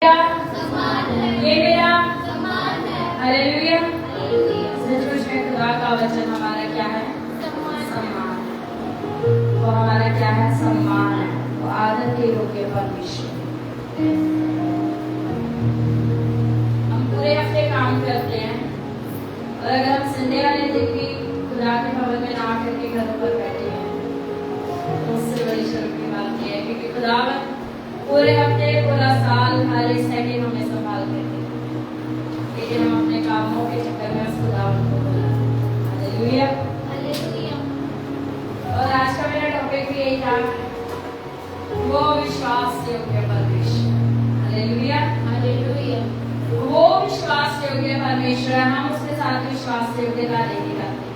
ये मेरा हालेलुया। सचमुच में खुदा का वचन हमारा क्या है? सम्मान। वो हमारा क्या है? सम्मान है। वो आदर के योग्य परमेश्वर। हम पूरे हफ्ते काम करते हैं और अगर हम संडे वाले दिन भी खुदा के भवन में ना करके घरों पर बैठे हैं तो उससे बड़ी शर्म की बात यह है, क्योंकि खुदा पूरे हफ्ते पूरा साल हर एक सेकंड हमें संभाल के लेकिन हम अपने कामों के चक्कर में उस खुदा को हालेलुया। और आज का मेरा टॉपिक भी यही था, वो विश्वास योग्य परमेश्वर। Hallelujah hallelujah. वो विश्वास योग्य परमेश्वर, हम उसके साथ विश्वास योग्यता नहीं करते,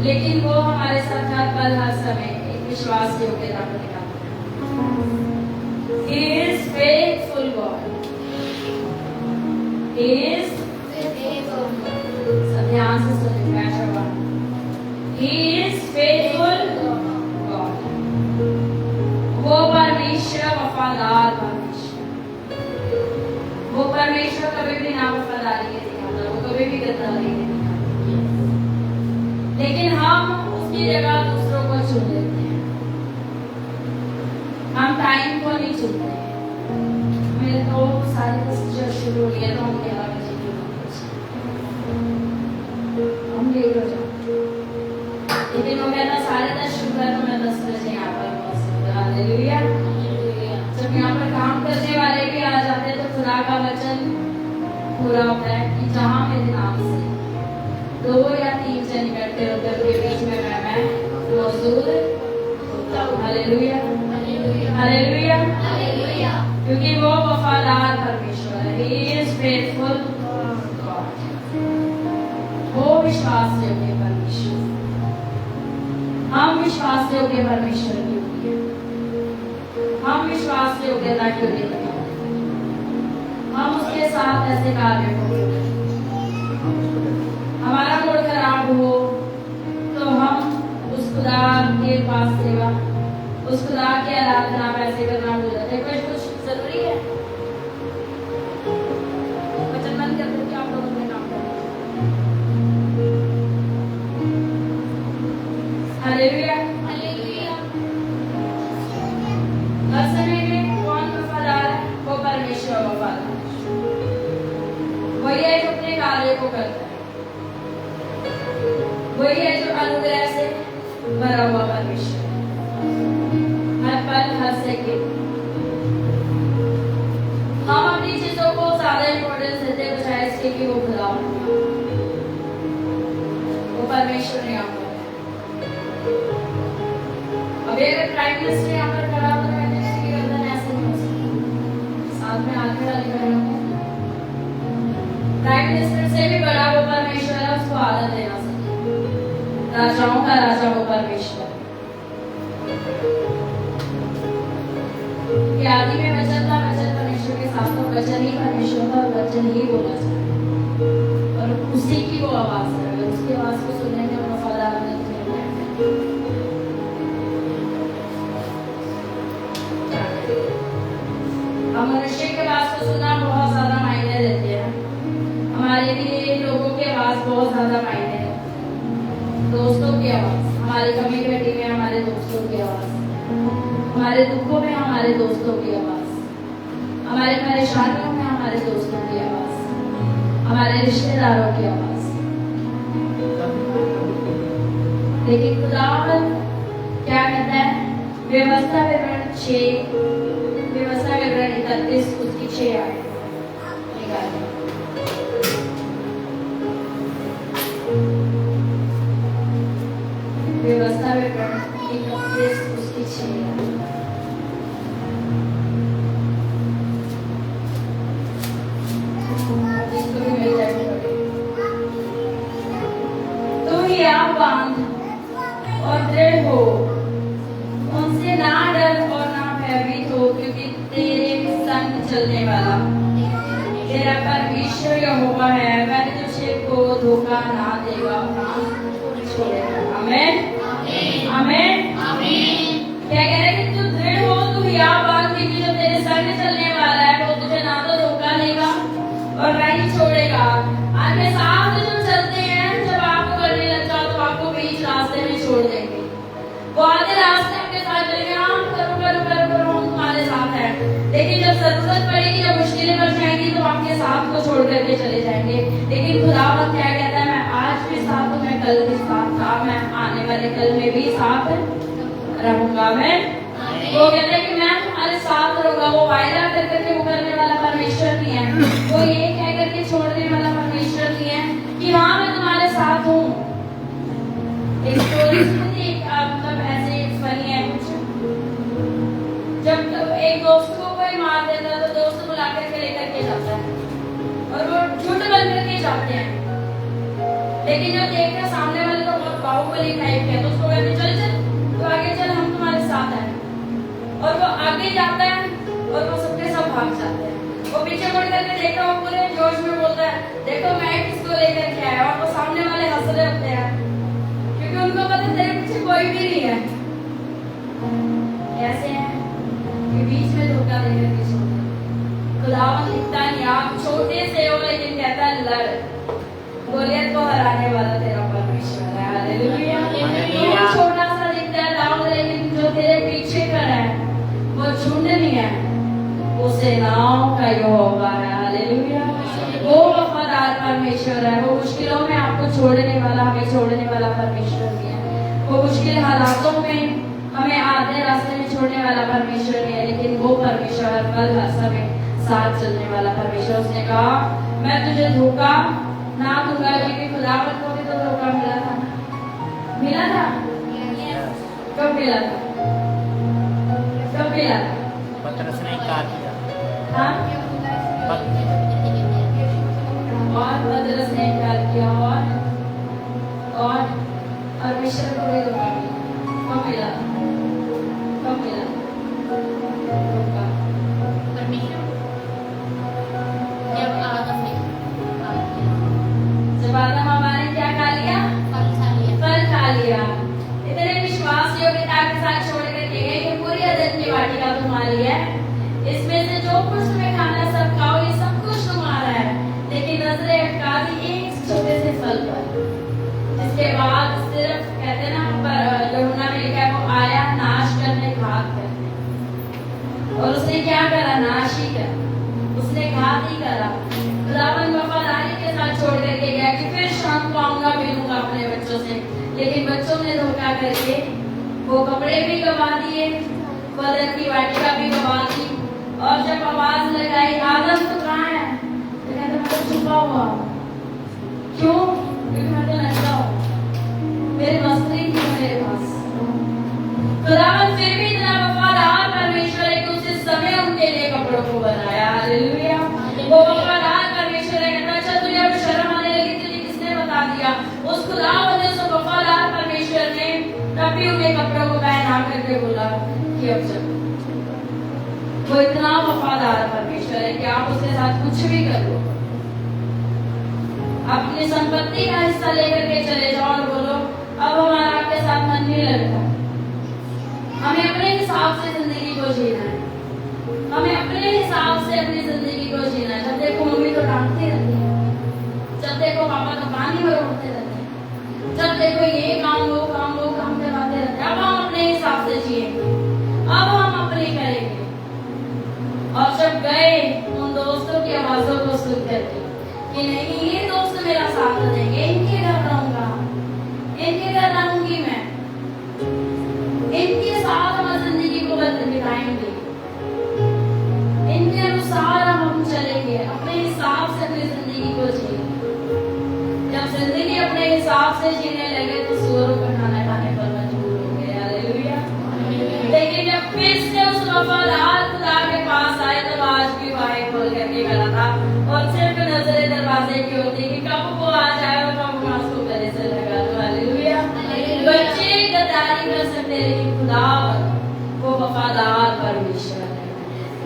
लेकिन वो हमारे साथ हर पल हर समय विश्वास योग्यता को दिखाता है। He is faithful God. He is faithful. सब ध्यान से सुनिए शब्द। He is faithful God. वो परमेश्वर वफादार परमेश्वर। वो परमेश्वर कभी भी ना वफादारी नहीं दिखाता, वो कभी भी गद्दारी नहीं दिखाता, लेकिन हम उसकी जगह दूसरों को चुन लेते हैं। हम टाइम को नहीं चुनते हैं। मेरे तो सारी चर्च शुरू हो गया तो हम 11 बजे हम लेट हो जाते, लेकिन वो कहता 10:30 शुरू है तो मैं 10 बजे यहाँ पर पहुँचूंगा। हालेलुया। जब यहाँ पर काम करने वाले भी आ जाते हैं तो खुदा का वचन पूरा होता है कि जहाँ मेरे नाम से 2 या 3 जन इकट्ठे होकर के बीच में मैं मौजूद होता हूँ। Hallelujah hallelujah hallelujah. क्योंकि वो वफादार परमेश्वर है। He is faithful God. वो विश्वास योग्य परमेश्वर। हम विश्वास योग्य परमेश्वर की होती है। हम विश्वास योग्यता क्यों नहीं दिखाते? हम उसके साथ ऐसे कार्य को हमारा मूड खराब हो तो हम उस खुदा के पास सेवा, उस खुदा की आराधना पैसे करना भूल जाते हैं। कुछ जरूरी है? वचन बंद कर दो कि आप लोग अपने काम करें। Hallelujah hallelujah. हर समय में कौन वफादार है? वो परमेश्वर वफादार। वही है जो अपने कार्य को करता है, वही है जो अनुग्रह से भरा हुआ परमेश्वर हर पल हर सेकंड। हम अपनी चीजों को ज्यादा इंपॉर्टेंस देते हैं बजाय इसके कि वो खुदा हो, वो परमेश्वर ने यहाँ पर। अभी अगर प्राइम मिनिस्टर यहाँ पर खड़ा हो तो किसी की गर्दन ऐसे नहीं हो सकती, साथ में आगे वाले खड़े होंगे। प्राइम मिनिस्टर से भी बड़ा वो परमेश्वर है, उसको आदर देना चाहिए। राजाओं का राजा वो परमेश्वर। आदि में वचन था, वचन परमेश्वर के साथ था, वचन ही परमेश्वर था और वचन ही बोला जाता और उसी की वो आवाज है। अगर उसकी आवाज को सुनने में वफादार नहीं हम मनुष्य के आवाज को सुनना बहुत ज्यादा मायने देते हैं। हमारे लिए लोगों की आवाज बहुत ज्यादा मायने देती है। दोस्तों की आवाज, हमारी कम्युनिटी में हमारे दोस्तों की आवाज, हमारे दुखों में हमारे दोस्तों की आवाज, हमारे परेशानियों में हमारे दोस्तों की आवाज, हमारे रिश्तेदारों की आवाज। लेकिन खुदावंद क्या कहता है? व्यवस्था विवरण 6, व्यवस्था विवरण 31 उसकी 6 आए निकालिए। व्यवस्था विवरण 31 उसकी 6 बांध और दृढ़ हो, उनसे ना डर और ना भयभीत हो, क्योंकि तेरे संग चलने वाला तेरा परमेश्वर यहोवा है। वह तुझे को धोखा ना देगा, ना छोड़ेगा। आमीन आमीन आमीन। क्या कह रहे हैं कि तू दृढ़ हो, तू या बांध की जो मुश्किलें बढ़ जाएंगी तो आपके साथ को छोड़ करके चले जाएंगे, लेकिन खुदावंद क्या कहता है, मैं आज भी साथ हूँ, मैं कल भी साथ था, मैं आने वाले कल में भी साथ रहूंगा। मैं वो कहते हैं कि मैं तुम्हारे साथ रहूंगा। वो वायदा कर करके वो करने वाला परमेश्वर नहीं है, वो ये कह करके छोड़ने वाला परमेश्वर नहीं है कि हाँ मैं तुम्हारे साथ हूँ। एक स्टोरी सुनी थी, मतलब ऐसे फनी है कुछ, जब एक दोस्त को कोई मार देता है तो दोस्त बुला करके लेकर के जाता है और वो झूठ बन करके जाते हैं, लेकिन जब देखते हैं सामने वाले तो बहुत बाहुबली टाइप है तो उसको कहते चल चल तो आगे चल, हम तुम्हारे साथ हैं। और वो आगे जाता है और वो सबके सब भाग जाते हैं। वो पीछे मुड़ करके देखता है, वो पूरे जोश में बोलता है देखो मैं किसको लेकर के आया, और वो सामने वाले हंस रहे होते हैं क्योंकि उनको पता है तेरे पीछे कोई भी नहीं है। कैसे है कि बीच में धोखा देकर के छोड़ते। खुदावंद लिखता है आप छोटे से हो लेकिन कहता है लड़, गोलियत को हराने वाला तेरा परमेश्वर है। हालेलुया। तू छोटा सा दिखता है दाऊद, लेकिन जो तेरे पीछे कर है वो झुंड नहीं है, वो सेनाओं का यहोवा है। हालेलुया। वो वफादार परमेश्वर है, वो मुश्किलों में आपको छोड़ने वाला, हमें छोड़ने वाला परमेश्वर नहीं है। वो मुश्किल हालातों में हमें आधे रास्ते में छोड़ने वाला परमेश्वर नहीं है, लेकिन वो परमेश्वर हर पल हर समय साथ चलने वाला परमेश्वर। उसने कहा मैं तुझे धोखा ना दूंगा, क्योंकि खुदावंद को भी तो धोखा मिला था, मिला था। कब मिला था? कब मिला था? पतरस ने इनकार किया। हाँ? और पतरस ने इनकार किया और परमेश्वर को भी धोखा मिला। कब मिला? कब मिला धोखा? परमेश्वर जब जब आदम हवा ने क्या खा लिया? फल खा लिया। इतने विश्वास योग्यता के साथ छोड़ करके गए कि पूरी अदन की वाटिका तुम्हारी है, इसमें से जो कुछ तुम्हें खाना सब खाओ, ये सब कुछ तुम्हारा है, लेकिन नजरें अटका दी एक छोटे से फल पर। इसके बाद सिर्फ कहते ना यूहन्ना में लिखा है वो आया नाश करने घात करने, और उसने क्या करा? नाश ही करा, उसने घात ही करा। खुदावंद वफादारी के साथ छोड़ करके गया कि फिर शाम को आऊंगा मिलूंगा अपने बच्चों से, लेकिन बच्चों ने धोखा करके वो कपड़े भी गवा दिए, बदन की वाटिका भी गवा दी। और जब आवाज लगाई आदम तो कहाँ है, तो कहता मैं तो छुपा हुआ। क्यों? क्योंकि मैं तो नंगा हूँ, मेरी मस्ती थी मेरे पास। खुदावंद फिर भी इतना वफादार परमेश्वर है कि उसे समय उनके लिए कपड़ों को बनाया। हालेलुया। वो वफादार परमेश्वर है। कहता अच्छा तुझे अब शर्म आने लगी, तुझे किसने बता दिया? उस खुदावंद ने, उस वफादार परमेश्वर ने तब भी उन्हें कपड़ों को पहना करके बोला कि अब चल। वो इतना वफादार परमेश्वर है कि आप उसके साथ कुछ भी कर लो, अपनी संपत्ति का हिस्सा लेकर के चले जाओ और बोलो अब हमारा आपके साथ मन नहीं लगता, हमें अपने हिसाब से जिंदगी को जीना है, हमें अपने हिसाब से अपनी जिंदगी को जीना है। जब देखो मम्मी तो डांटती रहती है, जब देखो पापा तो पानी भरते रहते हैं, जब देखो ये काम वो काम करवाते रहते हैं। अब हम अपने हिसाब से जिएंगे, अब हम अपनी करेंगे। और जब गए उन दोस्तों की आवाजों को सुन करके कि नहीं ये दोस्त मेरा साथ देंगे, इनके घर रहूंगा, इनके घर रहूंगी मैं, इनके साथ हम जिंदगी को बिताएंगे, इनके अनुसार हम चलेंगे, अपने हिसाब से अपनी जिंदगी को जिएंगे। जब जिंदगी अपने हिसाब से जीने लगे तो सुअरों का खाना खाने पर मजबूर हो गए। हालेलुया। लेकिन जब फिर से उस वफादार खुदा के पास आए तो आज भी बाहें खोल करके खड़ा था और सिर्फ नजरें दरवाजे की होती कि कब वो आ जाए और कब मैं उसको गले से लगा दूं। हालेलुया। बच्चे गद्दारी कर सकते लेकिन खुदा वो वफादार परमेश्वर है,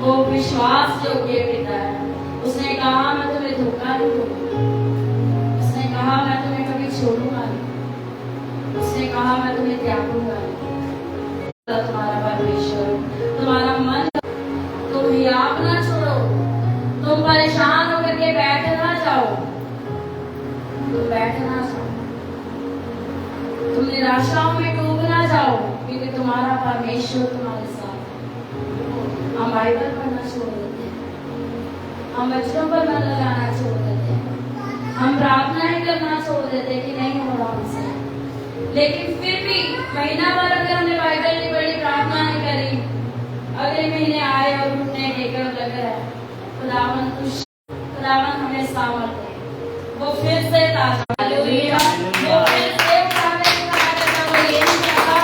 वो विश्वास योग्य पिता है। उसने कहा मैं तुम्हें धोखा नहीं दूंगा, उसने कहा मैं तुम्हें कभी छोड़ूंगा नहीं, उसने कहा मैं तुम्हें त्यागूंगा नहीं। तुम्हारा परमेश्वर, तुम्हारा मन, तुम हियाब ना छोड़ो, तुम परेशान होकर के बैठ ना जाओ, तुम बैठ ना जाओ, तुम निराशाओं में डूब ना जाओ, क्योंकि तुम्हारा परमेश्वर तुम्हारे साथ है। हम बाइबल पढ़ना छोड़ देते हैं, हम बच्चों पर मन लगाना छोड़ देते हैं, हम प्रार्थनाएं करना छोड़ देते हैं कि नहीं हो रहा हमसे। लेकिन फिर भी महीना भर अगर हमने बाइबल नहीं पढ़ी, प्रार्थना नहीं करी, अगले महीने आए और उठने लेकर लग रहा है, खुदावन हमें सामर्थ दे, वो फिर से ताजा, हालेलुया, वो फिर से उठाकर खड़ा करता, वो ये नहीं चाहता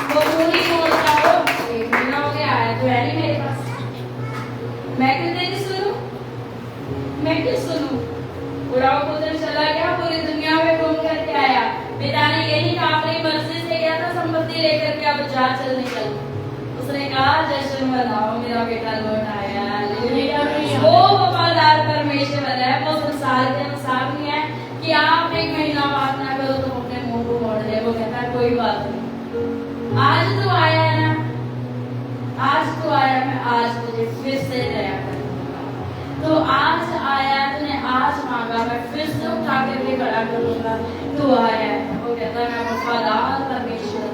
वो पूरी बोलता हो। एक महीना हो गया है तो है नहीं मेरे पास, मैं क्यों तेरी सुनूं, मैं क्यों सुनूं। बुढ़ाओ पुत्र चला गया, पूरी दुनिया में घूम करके आया, पिता ने ये नहीं कहा अपनी मर्जी से गया था संपत्ति लेकर के अब जा चल निकल। उसने कहा जश्न मनाओ मेरा बेटा लौट आया। वो वफादार परमेश्वर है, वो संसार के अनुसार नहीं है कि आप एक महीना बात ना करो तो अपने मुंह को मोड़ ले। वो कहता है कोई बात नहीं, आज तो आया है ना, आज तो आया, मैं आज तुझे फिर से दया करूंगा। तो आज आया, तूने आज मांगा, मैं फिर से उठा करके खड़ा करूंगा। तू आया है, वो कहता है मैं वफादार परमेश्वर,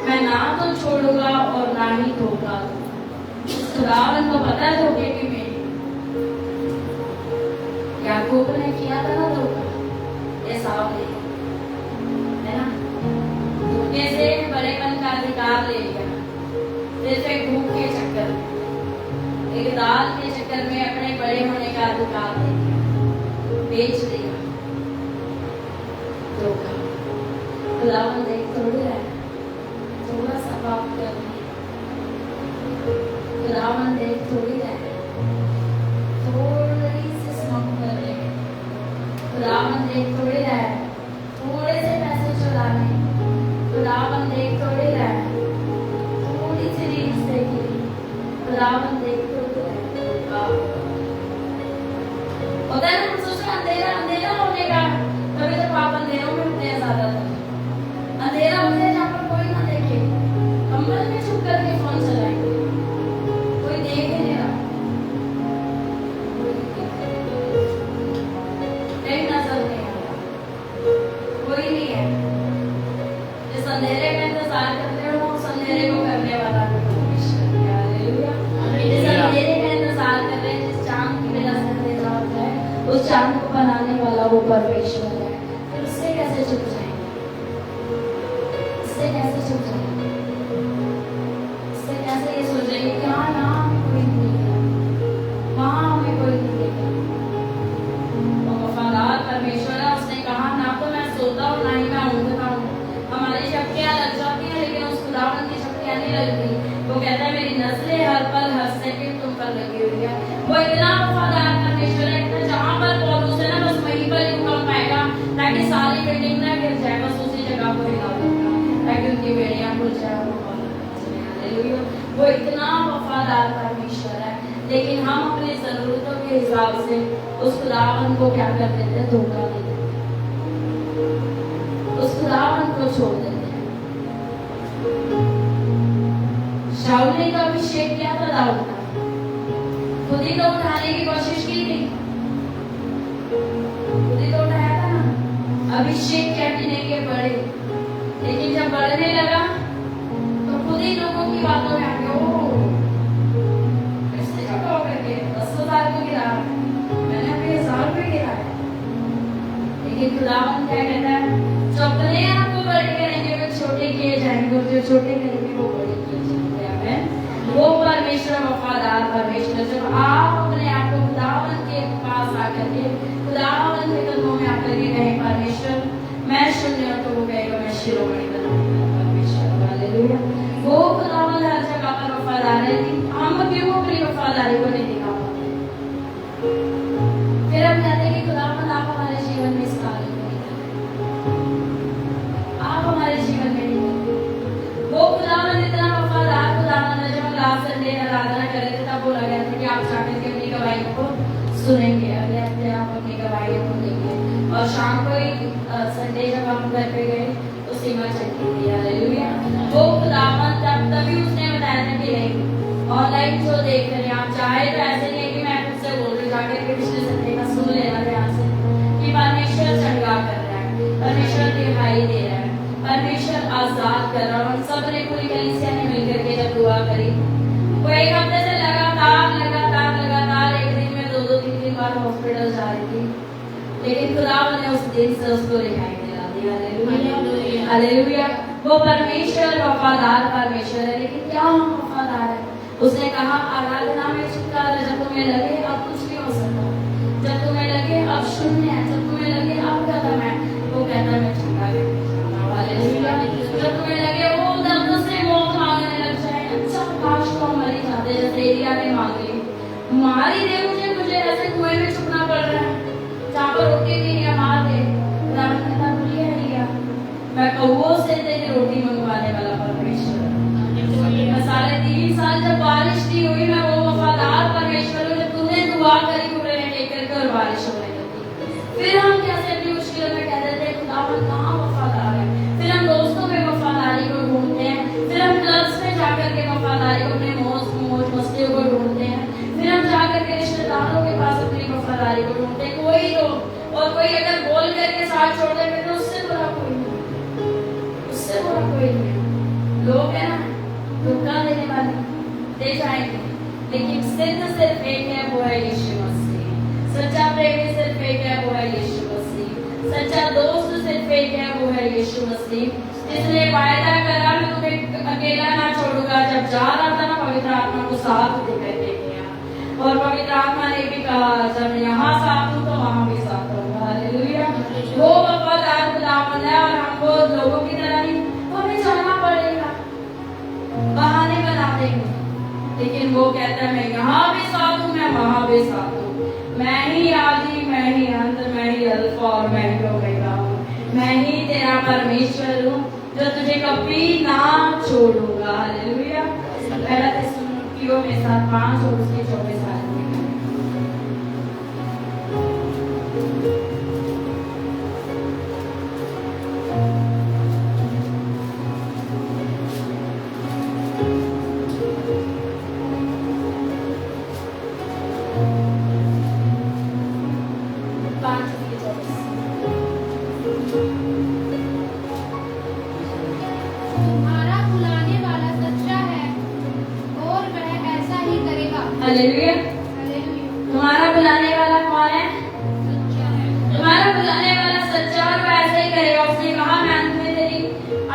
मैं ना तो छोड़ूंगा और ना ही धोखा। खुदावन को पता है धोखे की मेरी, याकूब ने किया था ना धोखा, एसाव ने, है ना, धोखे से बड़ेपन का अधिकार ले लिया, सिर्फ एक भूख के चक्कर में, एक दाल के चक्कर में अपने बड़े होने का अधिकार ले लिया, बेच दिया। धोखा। खुदावन देख थोड़ी रहा है, थोड़ा सा पाप कर, खुदावन देख थोड़ी रहा है, थोड़ी सी स्मोक कर ले, खुदावन देख थोड़ी रहा है, थोड़े से पैसे चुराने, खुदावन देख थोड़ी रहा है, थोड़ी सी रील्स देखी, खुदावन देख थोड़ी रहा है। होता है ना, हम सोचते हैं अंधेरा अंधेरा होने का, कभी तो पाप अंधेरों में होते हैं ज्यादातर, अंधेरा होता है जहाँ पर कोई ना देखे, कंबल में छुप करके फोन चलाएंगे, कोई देख ही नहीं रहा, कहीं नजर नहीं आ रहा, कोई नहीं है। जिस अंधेरे का इंतजार कर रहे हो उस अंधेरे को करने वाला परमेश्वर है, हालेलुया। जिस अंधेरे का इंतजार कर रहे हैं, जिस चांद की वजह से अंधेरा होता है, उस चांद को बनाने वाला वो परमेश्वर है। फिर उससे कैसे छुप जाएंगे, उससे कैसे छुप जाएंगे, उससे कैसे ये सोचेंगे कि हाँ यहाँ हमें कोई नहीं देगा, वहाँ हमें कोई नहीं देगा। वो वफादार परमेश्वर है, उसने कहा ना तो मैं सोता हूँ ना ही मैं ऊँघता हूँ। हमारी शक्तियाँ लग जाती हैं लेकिन उस खुदावन की शक्तियाँ नहीं लगती। वो कहता है मेरी नजरें हर पल हर सेकंड तुम पर लगी हुई है। वो इतना वफादार परमेश्वर है, इतना जहाँ पर पौलुस है ना बस वहीं पर ही कम पाएगा ताकि सारी बिल्डिंग ना गिर जाए, बस उसी जगह को हिला देगा ताकि उनकी बेड़ियां खुल जाए। वो इतना वफादार परमेश्वर है, लेकिन हम अपनी जरूरतों के हिसाब से उस खुदावन को क्या कर देते हैं, धोखा दे देते हैं, उस खुदावन को छोड़ देते हैं। शाऊल ने का अभिषेक किया था दाऊद का, खुद ही तो उठाने की कोशिश की थी, खुद ही तो उठाया था ना, अभिषेक क्या कि नहीं ये बढ़े, लेकिन जब बढ़ने लगा तो खुद ही लोगों की बातों में आ गया, इससे छोटा होकर के 10,000 को गिरा, मैंने अपने 1,000 रुपये गिरा है। लेकिन खुदावन क्या कहता है, जो अपने आप को बड़े करेंगे वे छोटे किए जाएंगे, और जो छोटे करेंगे वो बड़े किए जाएंगे। आमीन। वो परमेश्वर वफादार परमेश्वर, जब आप अपने आप को खुदावन के पास आकर के खुदावन के कदमों में आकर के कहें परमेश्वर मैं शून्य हूं, तो वो कहेगा मैं शिरोमणि बनाऊंगा परमेश्वर, हालेलुया। वो खुदावन हर जगह पर वफादार है, हम क्यों अपनी वफादारी को नहीं दिखा पाते? फिर हम कहते हैं कि खुदावन आप हमारे जीवन में इस कार्य को नहीं करते, आप हमारे जीवन में नहीं करते। वो खुदावन इतना वफादार खुदावन है, जब हम लास्ट संडे आराधना कर रहे थे तब बोला गया था कि आप जाकर के अपनी गवाहियों को सुनेंगे, अगले हफ्ते आप अपनी गवाहियों को देंगे। और शाम को ही संडे जब हम घर पे गए तो सीमा चलती थी, हालेलुया। वो खुदावन तभी उसने बताया था कि नहीं ऑनलाइन जो देख रहे हैं आप चाहे तो ऐसे नहीं है कि मैं खुद से बोल रही, जाकर के पिछले संडे का सुन लेना ध्यान से कि परमेश्वर चंगा कर रहा है, परमेश्वर दिखाई दे रहा है, परमेश्वर आजाद कर रहा है। और सब ने पूरी कलीसिया ने मिलकर के जब दुआ करी, वो एक हफ्ते से लगातार लगातार लगातार एक दिन में 2-2 3-3 लेकिन खुदा ने उस दिन से उसको रिहाई दिला दी। Hallelujah hallelujah. वो परमेश्वर वफादार परमेश्वर है, लेकिन क्या हम वफादार है? उसने कहा आराधना में छुटकारा, जब तुम्हें लगे अब कुछ नहीं हो सकता, जब तुम्हें लगे अब शून्य है, जब तुम्हें लगे अब खत्म है, वो कहता मैं छुटकारा देगा। हालेलुया। जब तुम्हें लगे वो दर्द से मौत मांगने लग जाए, अच्छा काश तो हम मर जाते जैसे एलिया ने मांगी, मार ही दे मुझे, तुझे ऐसे कुएं में छुपना पड़ रहा है जहाँ पर रोटी भी नहीं, मार दे। मैं कौओं से तेरी रोटी मंगवाने वाला परमेश्वर। मैं सारे 3 साल जब बारिश नहीं हुई, मैं वो वफादार परमेश्वर हूँ जो तूने दुआ करी घुटने टेक करके और बारिश होने लगी। फिर हम कैसे अपनी मुश्किलों में कह देते हैं खुदावन कहाँ वफादार है। फिर हम दोस्तों में वफादारी को ढूंढते हैं, फिर हम क्लब्स में जाकर के वफादारी को, अपने मौज मस्तियों को ढूंढते हैं, फिर हम जाकर के रिश्तेदारों के पास अपनी वफादारी को ढूंढते हैं। कोई तो और कोई अगर बोल करके साथ छोड़ दे तो उससे बुरा कोई नहीं, उससे बुरा कोई नहीं। लोग है ना धोखा देने वाले दे जाएंगे, लेकिन सिर्फ एक है, वो है यीशु मसीह। सच्चा प्रेमी सिर्फ एक है, वो है यीशु मसीह। सच्चा दोस्त सिर्फ एक है, वो है यीशु मसीह। इसने वायदा करा मैं तुम्हें अकेला ना छोड़ूंगा। जब जा रहा था ना पवित्र आत्मा को साथ देकर के गया, और पवित्र आत्मा ने भी कहा जब यहाँ साथ हूँ तो वहाँ भी साथ रहूंगा। हालेलुया। वो वफादार खुदावंद है, और हमको लोगों की तरह नहीं, हमें जाना पड़ेगा, बहाने बना देंगे, लेकिन वो कहता है मैं यहाँ भी साथ हूँ, मैं वहाँ भी साथ हूँ। मैं ही आदि, मैं ही अंत, मैं ही अल्फा और मैं ही ओमेगा हूँ। मैं ही तेरा परमेश्वर हूँ जो तुझे कभी ना छोड़ूंगा। हालेलुया। पहला थिस्सलुनीकियों में 7:5 और उसके 24 आयत में। तुम्हारा बुलाने वाला सच्चा है और वह ऐसा ही करेगा। हालेलुया। हालेलुया। तुम्हारा बुलाने वाला कौन है? सच्चा है। तुम्हारा बुलाने वाला सच्चा, और वो ऐसा ही करेगा। उसने कहा मैं अंत में तेरी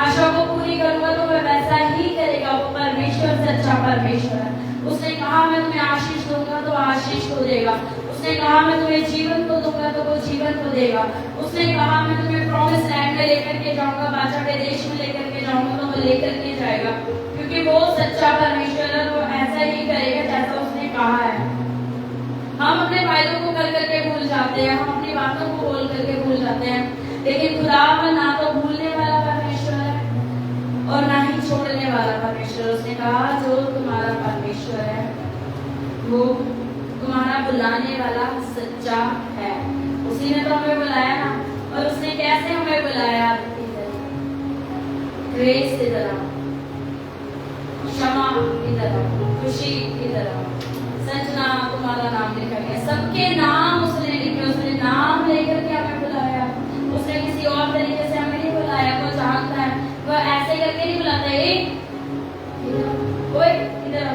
आशा को पूरी करूंगा, तो वह वैसा ही करेगा। वो परमेश्वर सच्चा परमेश्वर है। उसने कहा मैं तुम्हें आशीष दूंगा, तो आशीष को देगा। उसने कहा मैं तुम्हें जीवन को दूंगा, तो वो जीवन को देगा। उसने कहा मैं तुम्हें प्रॉमिस लैंड में लेकर के जाऊंगा, बादशाह के देश में लेकर के जाऊंगा, तो वो लेकर के जाएगा, क्योंकि वो सच्चा परमेश्वर है। वो ऐसा ही करेगा जैसा उसने कहा है। हम अपने फायदों को कर करके भूल जाते हैं, हम अपनी बातों को बोल करके भूल जाते हैं, लेकिन खुदावन ना तो भूलने वाला परमेश्वर है और ना ही छोड़ने वाला परमेश्वर। उसने कहा जो तुम्हारा परमेश्वर है वो तुम्हारा बुलाने वाला सच्चा है। उसी ने तो हमें बुलाया ना, और उसने कैसे हमें बुलाया? ग्रेस की तरह, क्षमा की तरह, खुशी की तरह। संजना तुम्हारा नाम लिखा गया, सबके नाम उसने लिखे। उसने नाम लेकर के हमें बुलाया, उसने किसी और तरीके से हमें नहीं बुलाया। वो जानता है, वो ऐसे करके नहीं बुलाता है इधर,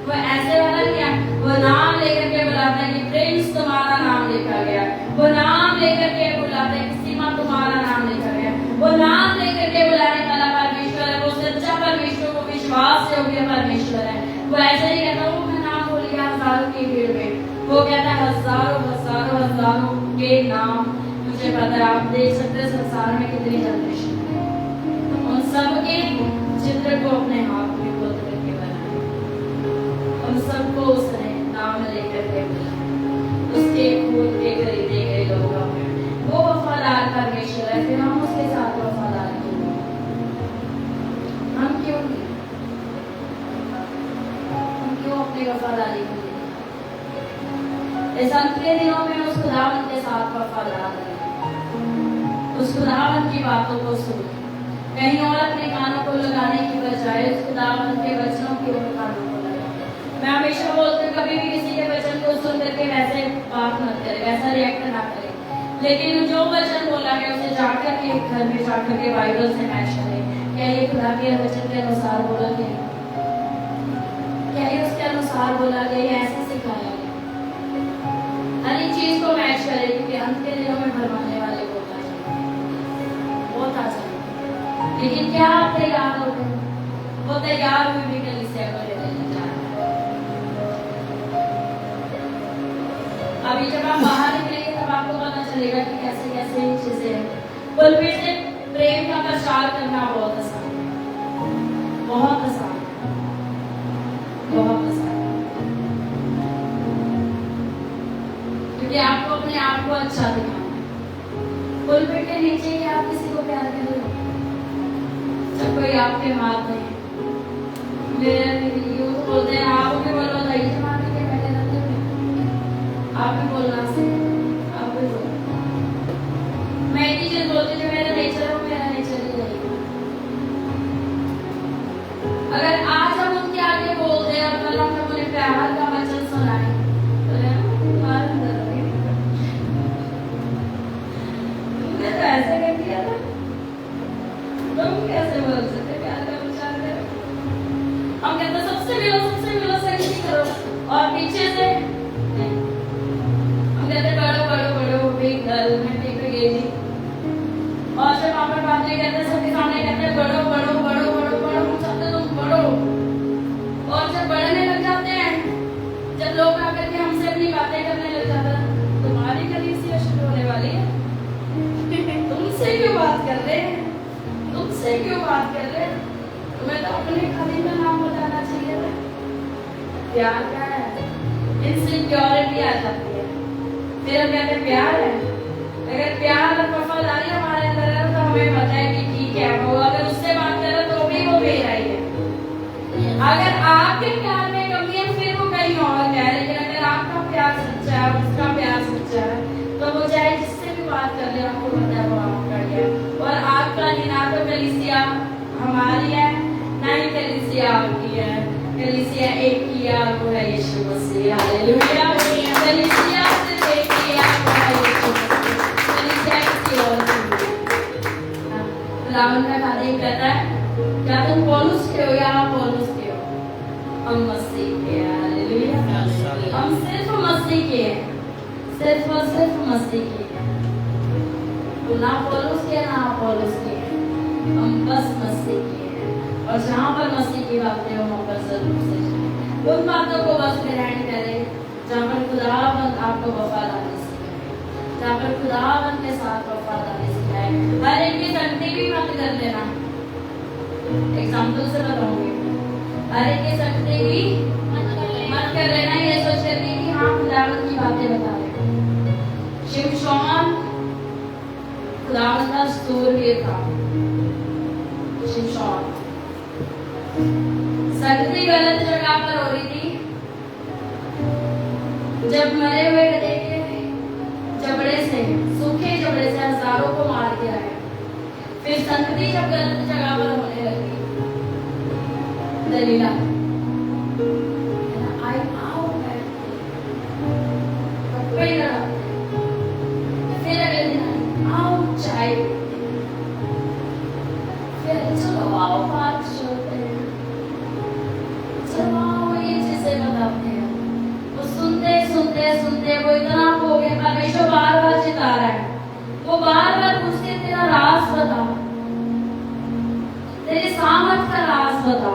वो ऐसे वाला नहीं है। वो नाम लेकर के बुलाता है कि प्रिंस तुम्हारा नाम लिखा गया। वो नाम लेकर के बुलाता है कि सीमा तुम्हारा नाम लिखा गया। वो नाम लेकर के बुलाने वाला परमेश्वर है। वो सच्चा परमेश्वर, वो विश्वास योग्य परमेश्वर है। वो ऐसे नहीं कहता वो मैं नाम बोल गया हजारों की भीड़ में। वो कहता है हजारों हजारों हजारों के नाम मुझे पता है। आप देख सकते हैं संसार में कितनी जनरेशन है, उन सबके चित्र को अपने हाथ में खोद करके बनाया, उन सबको उसने नाम लेकर के बुलाया। उसके खून के खरीदे गए लोग हैं। वो वफादार परमेश्वर है, फिर हम उसके साथ वफादार क्यों नहीं? हम क्यों नहीं? हम क्यों अपनी वफादारी को नहीं? इस अंत के दिनों में उस खुदावन के साथ वफादार रहें, उस खुदावन की बातों को सुनें, कहीं और अपने कानों को लगाने की बजाय उस खुदावन के वचनों की ओर कानों को लगाएं। मैं हमेशा बोलती हूँ कभी भी किसी के वचन को सुन करके वैसे बात मत करें, वैसा रिएक्ट ना करें, लेकिन जो वचन बोला गया उसे जाकर के घर में जाकर के बाइबल से मैच करें। क्या ये खुदा के वचन के अनुसार बोला गया? क्या ये उसके अनुसार बोला गया? ऐसे सिखाया गया? हर एक चीज को मैच मैच करे, क्योंकि अंत के दिनों में भरमाने वाले बहुत आसान। लेकिन क्या आप तैयार हो गए? वो तैयार हुए भी कलीसिया को ले लेने जा रहे हैं। अभी जब आप बाहर निकलेंगे तब आपको पता चलेगा कि कैसे कैसे ये चीजें हैं। पुलपिट से प्रेम का प्रचार करना बहुत आसान है, बहुत आसान है, बहुत आसान है, क्योंकि आपको अपने आप को अच्छा दिखाना है। पुलपिट के नीचे ही आप किसी को प्यार कर रहे हो, जब कोई आपके हाथ में मेरे यूं बोलते हैं, आप भी बोलो दही जमाने के बैठे रहते हो, आप भी बोलना से आप भी बोलो। मैं एक ही चीज बोलती हूँ, जो मेरा नेचर है वो मेरा नेचर ही रहेगा। अगर आज हम उनके आगे बोलते हैं और कल हम जब उन्हें प्यार का वचन सुनाए तो तुम्हारा अंदर तुमने तो ऐसे कर दिया था, तुम कैसे बोल सकते प्यार का विचार करो? हम कहते हैं सबसे मिलो सही करो, और पीछे से हम कहते हैं बड़ो बिग गर्ल में टेक गई, और जब वहां पर बातें कहते हैं सबके सामने कहते हैं बड़ो हम चाहते तुम बड़ो, और जब बढ़ने लग जाते हैं, जब लोग आकर के हमसे अपनी बातें करने लग जाते हैं, तुम्हारी कलीसिया शुरू होने वाली है, तुमसे क्यों बात कर रहे हैं, तुमसे क्यों बात कर रहे हैं? तुम्हें तो अपने खाली का नाम बताना चाहिए था। प्यार क्या है? इनसिक्योरिटी आ जाती है, फिर हम कहते हैं प्यार है। अगर प्यार और वफादारी हमारे अंदर है तो हमें पता है कि ठीक है, वो अगर उससे बात करे तो भी वो मेरा ही है। अगर आपके प्यार में कमी है फिर वो कहीं और है, लेकिन अगर आपका प्यार सच्चा है, उसका प्यार सच्चा है, तो वो चाहे जिससे भी बात कर ले, आपको पता है वो आपका है। और आपका ही ना तो कलीसिया हमारी है, ना ही कलीसिया आपकी है। कलीसिया एक ही है, वो है यीशु मसीह। हालेलुया। कलीसिया सिर्फ एक ही है, वो है यीशु मसीह। कलीसिया किसी और की नहीं है। खुदावंद का खाली कहता है, क्या तुम पौलुस के हो या आप पौलुस के हो? हम मसीह के हैं। हालेलुया। हम सिर्फ मसीह के हैं, सिर्फ और सिर्फ मसीह के हैं। तो ना पौलुस के ना पौलुस के, हम बस मसीह के हैं। और जहाँ पर मसीह की बातें हो वहाँ पर जरूर से जाएं। उन बातों को बस ग्रहण करें जहाँ पर खुदावंद आपको वफादारी सिखाए, जहाँ पर खुदावंद के साथ वफादारी सिखाए। हर एक की संगति भी मत कर लेना। एग्जाम्पल से बताऊंगी, हर एक की संगति भी मत कर लेना ये सोच करके कि हाँ खुदावंद की बातें बता रहे। शिमशोन खुदावंद का सूरवीर था। शिमशोन संगति गलत जगह पर हो रही थी। जब मरे हुए गधे के जबड़े से, सूखे जबड़े से हजारों को मार दिया है, फिर संगति जब गलत जगह पर होने लगी, दलीला आई आओ फिर अगले दिन आओ चाय, फिर चलो आओ बात सुनते हैं, चलो आओ ये चीजें बताते हैं। वो सुनते सुनते वो इतना हो गया, परमेश्वर बार बार चिता रहा है, वो बार बार पूछते तेरा राज बता, तेरे सामर्थ का राज बता।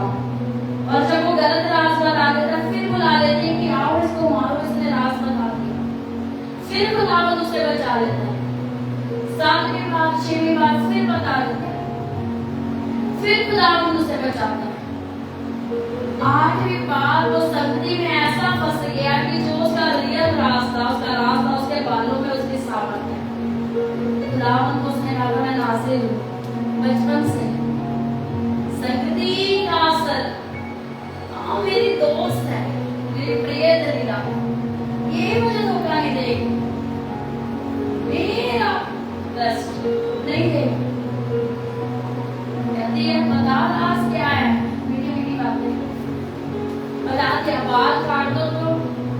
और जब वो गलत राज बता देता फिर बुला लेते हैं कि आओ इसको मारो, इसने राज बता दिया। फिर खुदावंद उसे बचा लेता है, 7वीं बार 6वीं बार फिर बता देता है, फिर खुदावंद उसे बचाता है। 8वीं बार वो संगति में ऐसा फंस गया कि जो उसका रियल राज था, उसके बालों में उसकी सामर्थ है। खुदावंद को उसने कहा मैं नाज़िर हूं बचपन से, संगति का असर, हाँ मेरी दोस्त है, मेरी प्रिय दलीला, ये मुझे धोखा नहीं देगी, मेरा बेस्ट नहीं देगी। कहती है बता राज क्या है, मीठी मीठी बातें बता दिया, बाल काट दो तो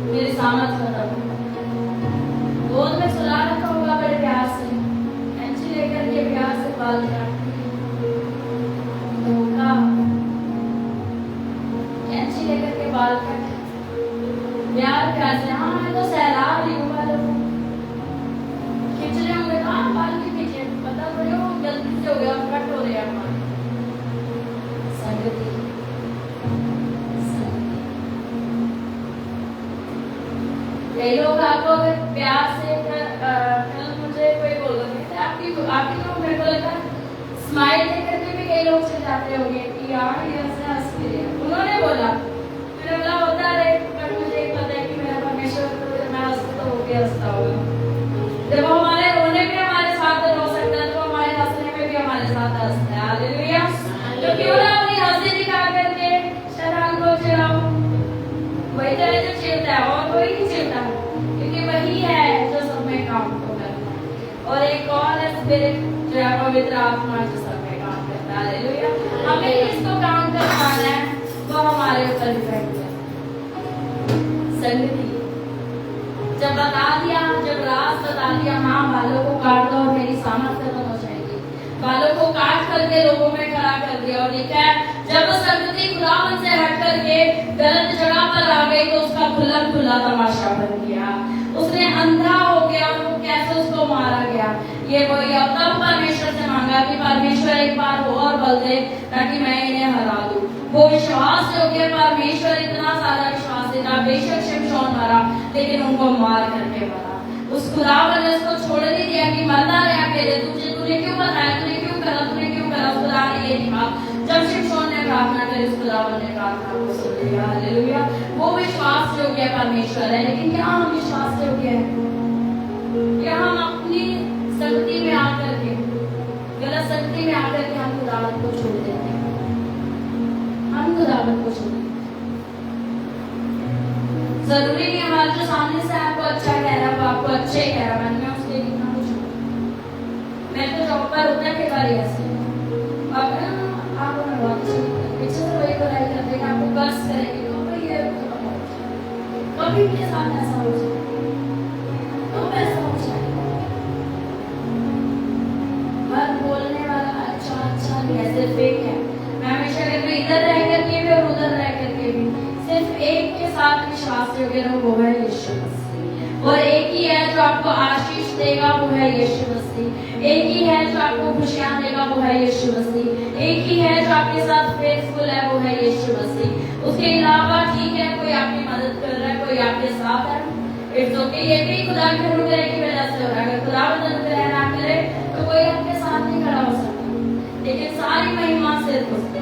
मेरी सामर्थ बता दो। गोद में सुला रखा होगा बड़े प्यार से, कैंची लेकर के प्यार से बाल काटती है, धोखा, कैंची लेकर बाल काटे प्यार प्यार से, हाँ मैं तो सहला रही हूँ, गलती से हो गया और कट हो रहे हैं हमारे। संगति कई लोग आपको अगर प्यार से कल मुझे कोई बोल रहे थे आपकी तो मेरे को लगा स्माइल देख करके भी कई लोग चले जाते होंगे कि यार ये ऐसा हंस के लिए उन्होंने बोला, मैंने बोला होता रहे, पर मुझे पता है कि मेरा परमेश्वर तो मैं हंसता तो होके हंसता होगा। जब हमारे रोने में हमारे साथ रो सकता है तो हमारे हंसने में भी हमारे साथ हंसता है। हालेलुया। तो क्यों ना अपनी हंसी दिखा करके शैतान को चिढ़ाओ। वही तो है जो चिढ़ता है और कोई नहीं चिढ़ता, क्योंकि वही है जो सब में काम को करता है। और एक और है स्पिरिट जो है पवित्र आत्मा जो सब में काम करता है। हालेलुया। हमें इसको काम करवाना है, वो हमारे ऊपर डिपेंड है। संगति जब बता दिया, जब राज बता दिया, हाँ बालों को काट दो और मेरी सामर्थ खत्म हो जाएगी, बालों को काट करके लोगों में खड़ा कर दिया। और लिखा है जब संगति खुदावन से हट करके गलत जगह पर आ गई तो उसका खुला खुला तमाशा बन गया, उसने अंधा हो गया, वो कैसे उसको मारा गया। ये वही अब तब परमेश्वर से मांगा कि परमेश्वर एक बार हो और बल दे ताकि मैं इन्हें हरा दूं। वो विश्वास जो कि परमेश्वर इतना सारा विश्वास देता, बेशक शिमशोन मरा लेकिन उनको मार करके मरा। उस खुदावन ने उसको छोड़ नहीं दिया कि मरना है अकेले, तूने क्यों बताया, तूने क्यों करा, तूने क्यों करा। उस खुदा ने ये कहा, जब शिमशोन ने प्रार्थना करी उस खुदावन ने प्रार्थना को सुन लिया। हालेलुया। वो विश्वास योग्य परमेश्वर है। लेकिन क्या हम विश्वास योग्य हैं? क्या हम अपनी संगति में आकर के, गलत संगति में आकर के हम खुदावन को छोड़ देते हैं? हम खुदावन को छोड़ देते हैं। जरूरी नहीं हमारे जो सामने से आपको अच्छा कह रहा है वो आपको अच्छे कह रहा है, मैं उसके लिए ना कुछ मैं तो जॉब पर होता है कई बार ऐसे आपको मैं बहुत अच्छी पीछे से वही बुराई कर देगा, आपको बस करेंगे तो भाई ये कभी के साथ ऐसा हो जाए तो ऐसा हो जाए। हर बोलने वाला अच्छा अच्छा नहीं है, सिर्फ एक है। मैं हमेशा कहती हूँ इधर रह करके भी और उधर रह करके भी सिर्फ एक के साथ विश्वास योग्य रहो, वो है यीशु मसीह। और एक ही है जो आपको आशीष देगा, वो है यीशु मसीह। एक ही है जो आपको खुशियां देगा, वो है यीशु मसीह। एक ही है जो आपके साथ फेथफुल है, वो है यीशु मसीह। उसके अलावा ठीक है कोई आपकी मदद कर रहा है, कोई आपके साथ है, इट्स ओके। ये भी खुदा के अनुग्रह की वजह से हो रहा है। अगर खुदा अनुग्रह ना करे तो कोई आपके साथ नहीं खड़ा हो सकता। लेकिन सारी महिमा सिर्फ उसको,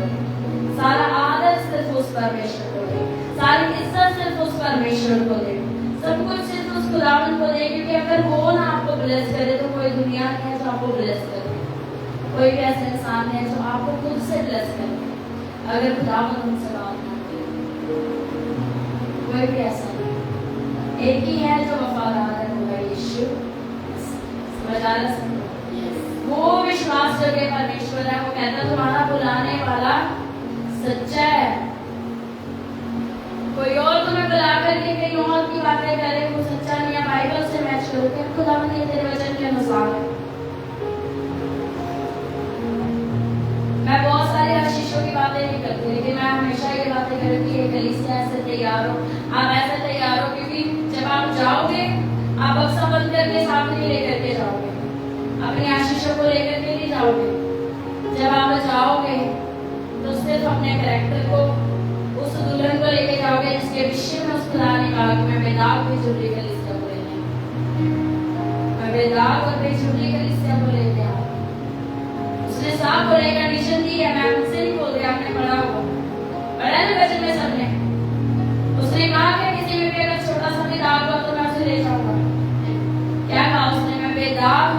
सारा आदर सिर्फ उस परमेश्वर को दे, सारी इज्जत सिर्फ उस परमेश्वर को दे, सब कुछ सिर्फ उस खुदावन को दे। क्योंकि अगर वो ना आपको ब्लेस करे तो कोई दुनिया नहीं है जो आपको ब्लेस करे, कोई भी ऐसा इंसान है जो आपको खुद से ब्लेस करे अगर खुदावन उनसे बात ना करे। कोई भी ऐसा नहीं, एक ही है जो वफादार है, वो है यीशु। समझ आ रहा है? वो विश्वास जो के परमेश्वर है, वो कहता तुम्हारा बुलाने वाला सच्चा है। कोई और तुम्हें बुला करके कहीं और की बातें करे वो सच्चा नहीं है। बाइबल से मैच करो कि खुदावन ने तेरे वचन के अनुसार है। मैं बहुत सारे आशीषों की बातें नहीं करती, लेकिन मैं हमेशा ये बातें करती है कलीसिया ऐसे तैयार हो, आप ऐसे तैयार हो, क्योंकि जब आप जाओगे आप बक्सा बंद करके साथ नहीं लेकर के जाओगे, अपनी आशीषों को लेकर के नहीं जाओगे। जब आप जाओगे तो सिर्फ अपने कैरेक्टर को, उस दुल्हन को लेके जाओगे जिसके विषय में उस खुदा ने कहा कि मैं बेदाग बेजुबली कलीसिया को लेने, मैं बेदाग और बेजुबली कलीसिया को लेते आऊं। उसने साफ बोले कंडीशन दी है, मैं मुझसे नहीं बोल रही, आपने पढ़ा होगा, पढ़ा है ना वचन में सबने। उसने कहा कि किसी में भी अगर छोटा सा भी दाग हो तो मैं उसे ले जाऊंगा। क्या कहा उसने? मैं बेदाग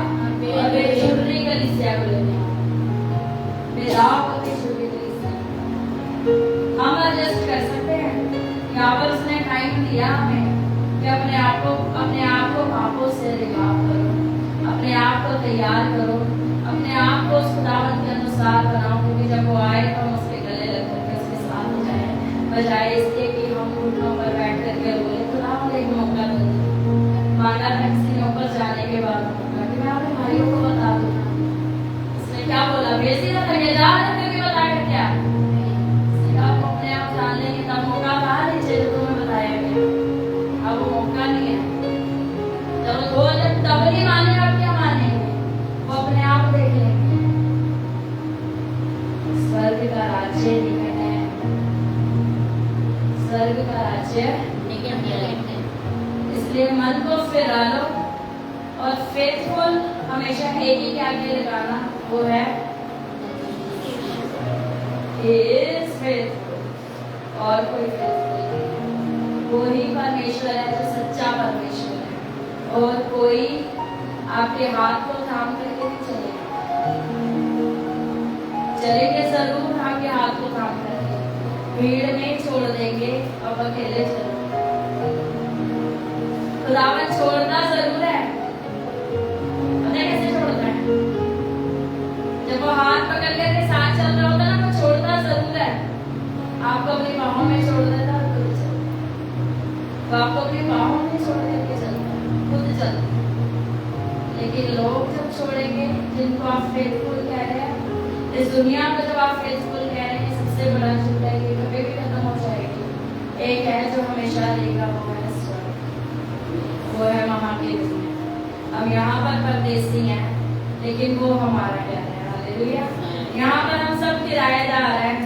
और बेजुबली कलीसिया को लेने आऊं। बेदाग और बेजुबली कलीसिया हम एडजस्ट कर सकते हैं। यहाँ पर उसने टाइम दिया हमें कि अपने आप को पापों से रिहाब करो, अपने आप को तैयार करो, अपने आप को उस खुदावंत के अनुसार बनाओ, क्योंकि जब वो आए तो हम उसके गले लग करके उसके साथ हो जाए, बजाय इसके कि हम घुटनों पर बैठ करके बोले खुदावंत एक मौका दो। मांगा टैक्सी में ऊपर जाने के बाद मौका कि मैं अपने भाइयों को बता दूँ। उसने क्या बोला? बेसी ना ठेकेदार करके बता कर क्या आप अपने आप जान लेंगे तब मौका कहा नीचे जो तुम्हें बताया गया। अब वो मौका नहीं है, जब वो तब नहीं माने अब क्या मानेंगे? वो अपने आप देख लेंगे। निश्चय निकल गया। इसलिए मन को फिरा लो और फेथफुल हमेशा एक ही के आगे लगाना, वो है इज फेथफुल। और कोई फेथफुल नहीं, वो ही परमेश्वर है जो सच्चा परमेश्वर है। और कोई आपके हाथ को थाम करके नहीं चलेगा, चलेंगे जरूर आपके हाथ को थाम करके, भीड़ में छोड़ देंगे अब अकेले चलो। खुदावन छोड़ना जरूर है, पता है कैसे छोड़ता है? जब वो हाथ पकड़ करके साथ चल रहा होता है ना, वो छोड़ना जरूर है। आपको अपनी बाहों में छोड़ देता है, खुद चलता। वो आपको अपनी बाहों में छोड़ करके चलता है, खुद चलता। लेकिन लोग जब छोड़ेंगे, जिनको आप फेथफुल कह रहे हैं, इस दुनिया को जब आप फेथफुल कह रहे हैं, सबसे बड़ा झूठ है कि कभी भी खत्म हो जाएगी। एक है जो हमेशा रहेगा, वो है स्वर्ग, वो है वहां की दुनिया। हम यहाँ पर परदेसी हैं, लेकिन वो हमारा घर है। हालेलुया। यहाँ पर हम सब किराएदार हैं।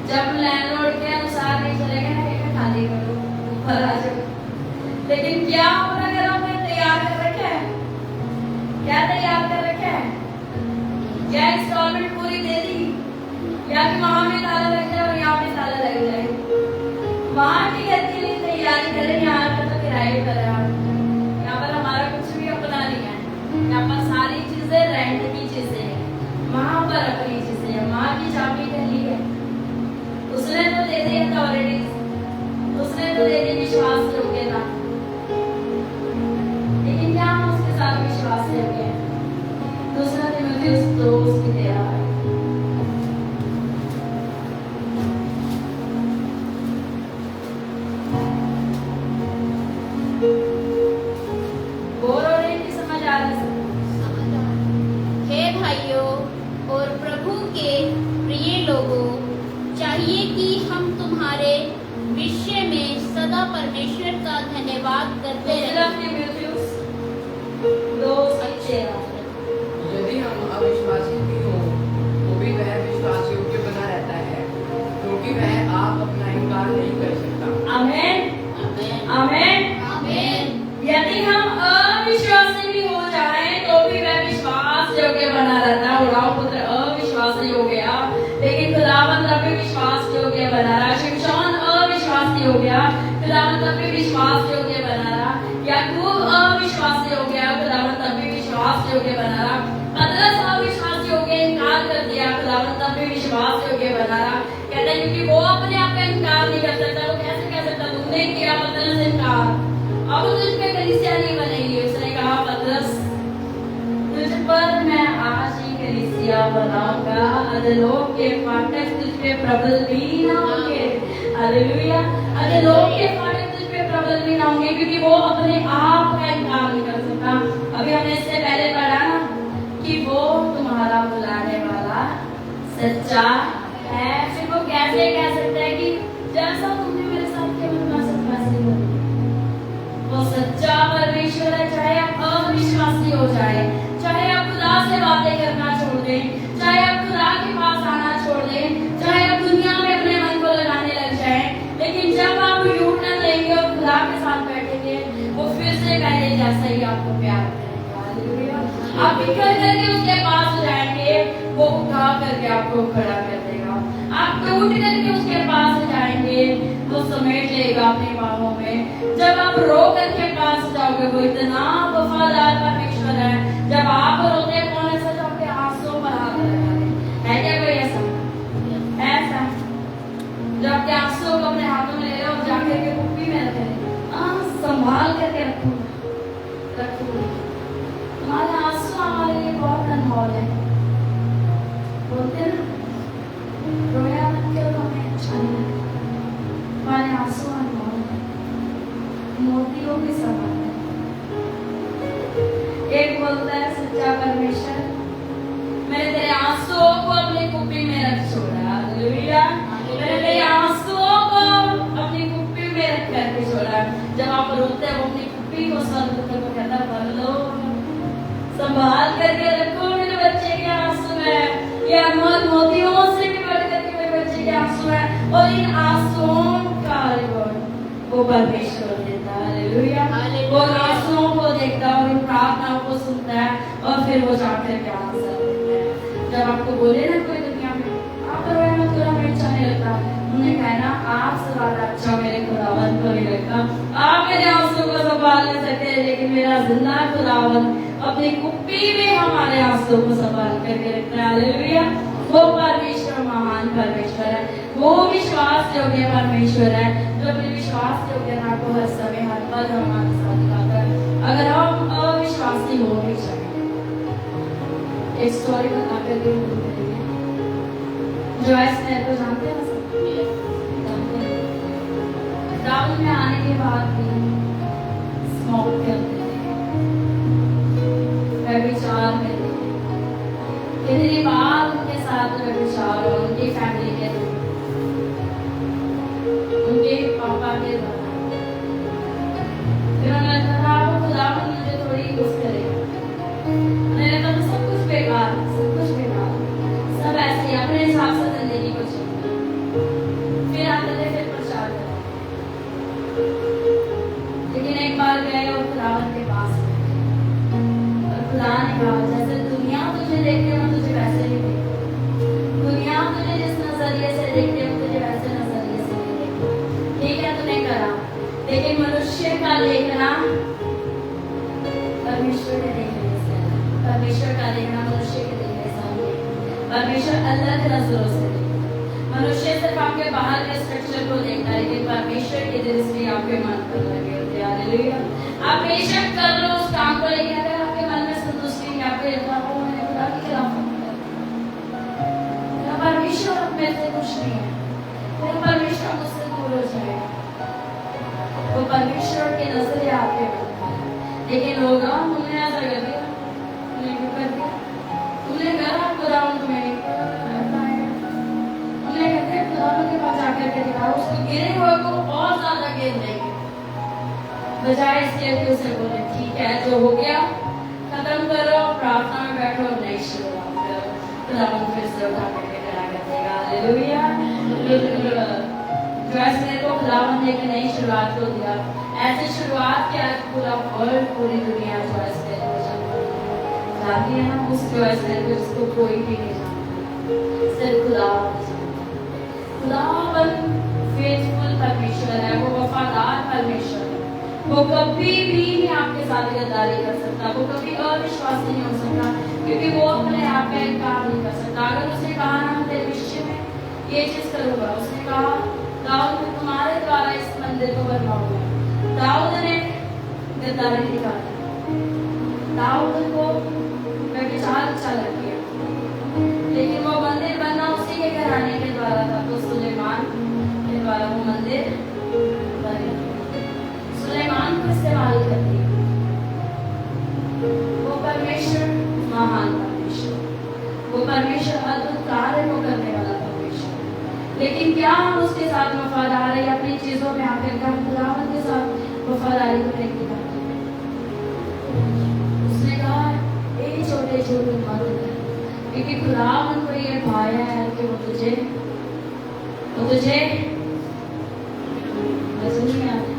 जब लैंडलॉर्ड के अनुसार नहीं चलेंगे, खाली करो, ऊपर आ जाओ। लेकिन क्या अपना घर हमने तैयार कर रखा है? क्या तैयार कर रखा है? क्या इंस्टॉलमेंट पूरी दे दी, या कि वहां में ताला लग जाए और यहाँ में ताला लग जाए? वहां की घर के लिए तैयारी करें, यहाँ पर तो किराए पर है। यहाँ पर हमारा कुछ भी अपना नहीं है, यहाँ पर सारी चीजें रेंट की चीजें हैं, वहां पर अपनी चीजें हैं। माँ की चाबी गली है, उसने तो दे दी अथॉरिटीज, उसने तो दे दी विश्वास योग्यता, लेकिन क्या हम उसके साथ विश्वास योग्य हैं? दूसरा तीमुथियुस 2:13 बोर हो रही थी, समझ आ रहा है? हे भाइयों और प्रभु के प्रिय लोगों, चाहिए कि हम तुम्हारे विषय में सदा परमेश्वर का धन्यवाद करते दूसरा रहें। तीमुथियुस 2:13 यदि हम अविश्वासी भी हों, तो भी वह विश्वास योग्य बना रहता है, क्योंकि वह आप अपना इनकार नहीं कर सकता। आमेन, आमेन। आमेन। आमीन। यदि हम अविश्वासी भी हो जाएं, तो भी वह विश्वास योग्य बना रहता है। उड़ाओ पुत्र अविश्वासी हो गया, लेकिन खुदावंद तब भी विश्वास योग्य बना रहा। शिमशोन अविश्वासी हो गया, खुदावंद तब भी विश्वास योग्य बना रहा। याकूब अविश्वासी हो गया, खुदावंद तब भी विश्वास योग्य बना रहा। पतरस अविश्वासी हो गया, इनकार कर दिया, खुदावंद तब भी विश्वास योग्य बना रहा। कहता है क्योंकि वो अपने आप का इनकार नहीं कर सकता। वो कैसे कह सकता? तुमने किया पतरस इनकार, अब तुझ पे कलीसिया नहीं बनेगी। उसने कहा पतरस, तुझ पर मैं आज ही कलीसिया बनाऊंगा, अधोलोक के फाटक तुझ पे प्रबल भी ना होंगे। हालेलुया। अधोलोक के फाटक तुझ पे प्रबल भी ना होंगे, क्योंकि वो अपने आप का इनकार नहीं कर सकता। अभी हमने इससे पहले पढ़ा ना कि वो तुम्हारा बुलाने वाला सच्चा है। फिर वो कैसे कह सकता है कि जैसा तुमने मेरे साथ किया मैं वैसे करूं? वो सच्चा परमेश्वर है। चाहे आप अविश्वासी हो जाए, चाहे आप खुदा से बातें करना छोड़ दें, चाहे आप खुदा के पास आना छोड़ दें, चाहे आप दुनिया में अपने मन को लगाने लग जाएं, लेकिन जब आप यूटर्न लेंगे और खुदा के साथ बैठेंगे, वो फिर से पहले जैसा ही आपको प्यार करेगा। हालेलुया। आप बिखर करके उसके पास जाएंगे, वो उठा करके आपको खड़ा कर देगा। आप टूट करके उसके पास जाएंगे, वो समेट लेगा अपनी बाहों में। जब आप रो करके पास जाओगे, वो इतना वफादार परमेश्वर है। जब आप रोते कौन ऐसा जाओगे? आंसुओं पर हाथ लगा दे। है क्या कोई ऐसा? ऐसा जब आपके आंसुओं को अपने हाथों में ले रहे हो, जाकर के कुप्पी में रखे, संभाल करके रखूंगी। तुम्हारे आंसू हमारे लिए बहुत अनमोल है। बोलते हैं ना, रोया मत करो, हमें अच्छा नहीं लगता। तुम्हारे आंसू अनमोल है, मोतियों के समान है। एक बोलता है सच्चा परमेश्वर, मैंने तेरे आंसुओं को अपनी कुप्पी में रख छोड़ा। हालेलुया। मैंने तेरे आंसुओं को अपनी कुप्पी में रख करके छोड़ा। जब आप रोते हैं, वो अपनी कुप्पी को स्वर्ग को कहता भर लो, संभाल करके रखो मेरे बच्चे के आंसू है। ये अनमोल मोतियों से भी बढ़ करके मेरे बच्चे के आंसू है, और इन आंसुओं का रिवॉर्ड परमेश्वर देता है। हालेलुया। हालेलुया। वो आंसुओं को देखता है और उन प्रार्थनाओं को सुनता है और फिर वो जाकर के आंसर देता है। जब आपको बोले ना कोई दुनिया में आप रोए मत, थोड़ा मिर्च नहीं लगता, उन्हें कहना आपसे ज्यादा अच्छा मेरे खुदावन को नहीं लगता। आप मेरे आंसू को संभाल नहीं सकते, लेकिन मेरा जिंदा खुदावन अपनी कुप्पी में हमारे आंसू को संभाल करके रखता है। हालेलुया। वो परमेश्वर महान परमेश्वर है, वो विश्वास योग्य परमेश्वर है, जो अपने विश्वास योग्यता को हर समय हर पल हमारे साथ दिखाता है। अगर हम अविश्वासी हो भी जाए, एक स्टोरी बता करके जो ऐसे को जानते हैं सब, जानते हैं। दाऊद में आने के बाद भी स्मोक करते थे, व्यभिचार में थे। कितनी बार उनके साथ व्यभिचार और उनकी फैमिली के लोग, उनके पापा के द्वारा। फिर उन्होंने कहा आपको खुदावन मुझे थोड़ी यूज करेगा। उन्होंने कहा सब कुछ बेकार, सब कुछ बेकार, सब ऐसे ही अपने हिसाब से जिंदगी को जीते। फिर आते थे, फिर प्रचार करते। लेकिन एक बार गए और खुदावन के पास गए और खुदा ने कहा जैसे दुनिया तुझे देखती है मैं तुझे वैसे नहीं देखती, दुनिया तुझे जिस नजरिए से देखती है तुझे वैसे नजरिए से नहीं देखती। ठीक है तूने करा, लेकिन मनुष्य का देखना परमेश्वर के देखने से, परमेश्वर का देखना मनुष्य के देखने से नहीं। परमेश्वर अलग नजरों से देखता है। मनुष्य सिर्फ आपके बाहर के स्ट्रक्चर को देखता है, लेकिन परमेश्वर की दृष्टि आपके मन पर लगी होती है। हालेलुया। आप बेशक कर लो उस काम को, लेकिन अगर आपके मन में संतुष्टि नहीं, आपके मैंने खुदा के खिलाफ परमेश्वर अपने से कुछ नहीं है, फिर परमेश्वर मुझसे दूर हो जाएगा। वो परमेश्वर की नजरें आपके मन पर है। लेकिन लोग तुमने ऐसा कर दिया, तुमने क्यों कर दिया, तुमने करा खुदावन तुम्हें नहीं बताया। तुमने कहते खुदावन के पास जाकर के दिखाओ, उसको गिरे हुए को और ज्यादा गिर देंगे, बजाय इसके कि उसे बोले ठीक है जो हो गया खत्म करो, प्रार्थना में बैठो और नई शुरुआत करो। खुदावन फिर से उठा करके खड़ा कर देगा। हालेलुया। जो ऐसे को खुदावन ने एक नई शुरुआत को दिया, ऐसी शुरुआत के आज पूरा वर्ल्ड, पूरी दुनिया जो ऐसे जानती है ना, उस जो ऐसे जिसको कोई भी नहीं जानता, सिर्फ खुदावन जानता है। खुदावन फेथफुल परमेश्वर है, वो वफादार परमेश्वर है। वो कभी भी नहीं आपके साथ गद्दारी कर सकता, वो कभी अविश्वासी नहीं हो सकता, क्योंकि वो अपने आप का इनकार नहीं कर सकता। अगर उसने कहा ना तेरे विषय में ये चीज करूंगा, उसने कहा दाऊद मैं तुम्हारे द्वारा इस मंदिर को बनवाऊंगा, दाऊद ने गद्दारी नहीं दिखाई। दाऊद को व्यभिचार अच्छा लग गया, लेकिन वो मंदिर बनना उसी के घराने के द्वारा था, तो सुलेमान के द्वारा वो मंदिर बने। सुलेमान को इस्तेमाल कर दिया। वो परमेश्वर महान परमेश्वर, वो परमेश्वर अद्भुत कार्य को करने वाला परमेश्वर, लेकिन क्या हम उसके साथ वफादार है, अपनी चीजों में आकर हम खुदावन के साथ वफादारी को नहीं दिखाते। उसने कहा ये छोटे छोटे मत कर, क्योंकि खुदावन को ये भाया है कि वो तुझे नहीं आता।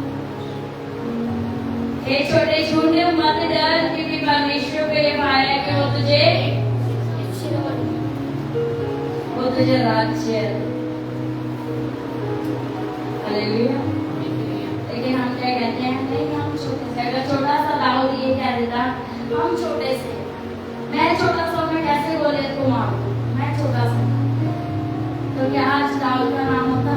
ये छोटे छोटे मत डर, क्योंकि परमेश्वर को ये भाया है कि वो तुझे राज्य। हालेलुया। लेकिन हम क्या कहते हैं, नहीं हम छोटे से, अगर छोटा सा दाऊद ये कह देता हम छोटे से, मैं छोटा सा मैं कैसे गोलियत को मार दूं, मैं छोटा सा, तो क्या आज दाऊद का नाम होता?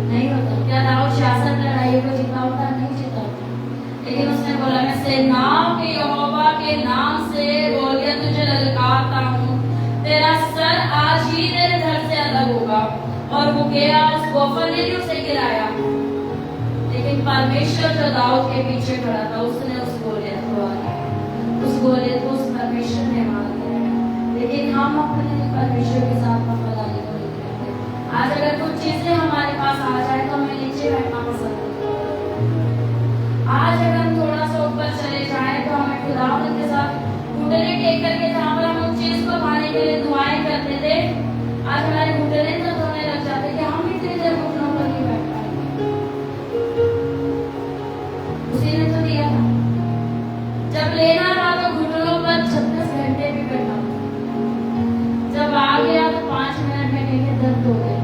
नहीं होता। क्या दाऊद 66 लड़ाइयों को जीता होता? नहीं जीता होता। लेकिन उसने बोला मैं सेनाओं के यहोवा के नाम से गोलियत तुझे ललकारता हूँ, तेरा सर आज ही तेरे घर से अलग होगा। और वो गया, उस गोफर ने भी उसे गिराया, लेकिन परमेश्वर जो दाऊद के पीछे खड़ा था उसने उस गोलियत को हराया, उस गोलियत को उस परमेश्वर ने मार दिया। लेकिन हम अपने परमेश्वर के साथ वफादारी को नहीं करते। आज अगर कुछ चीजें हमारे पास आ जाए तो हमें नीचे बैठना पसंद है। आज अगर हम थोड़ा सा ऊपर चले जाए तो हमें खुदावंद के साथ घुटने टेक करके, जहाँ पर हम उस चीज को पाने के लिए दुआएं करते थे, आज हमारे घुटने तो धोने लग जाते कि हम इतनी देर घुटनों पर नहीं बैठ पाएंगे। उसी ने तो दिया था। जब लेना था तो घुटनों पर 36 घंटे भी बैठा, जब आ गया तो 5 मिनट में कहीं दर्द हो गई।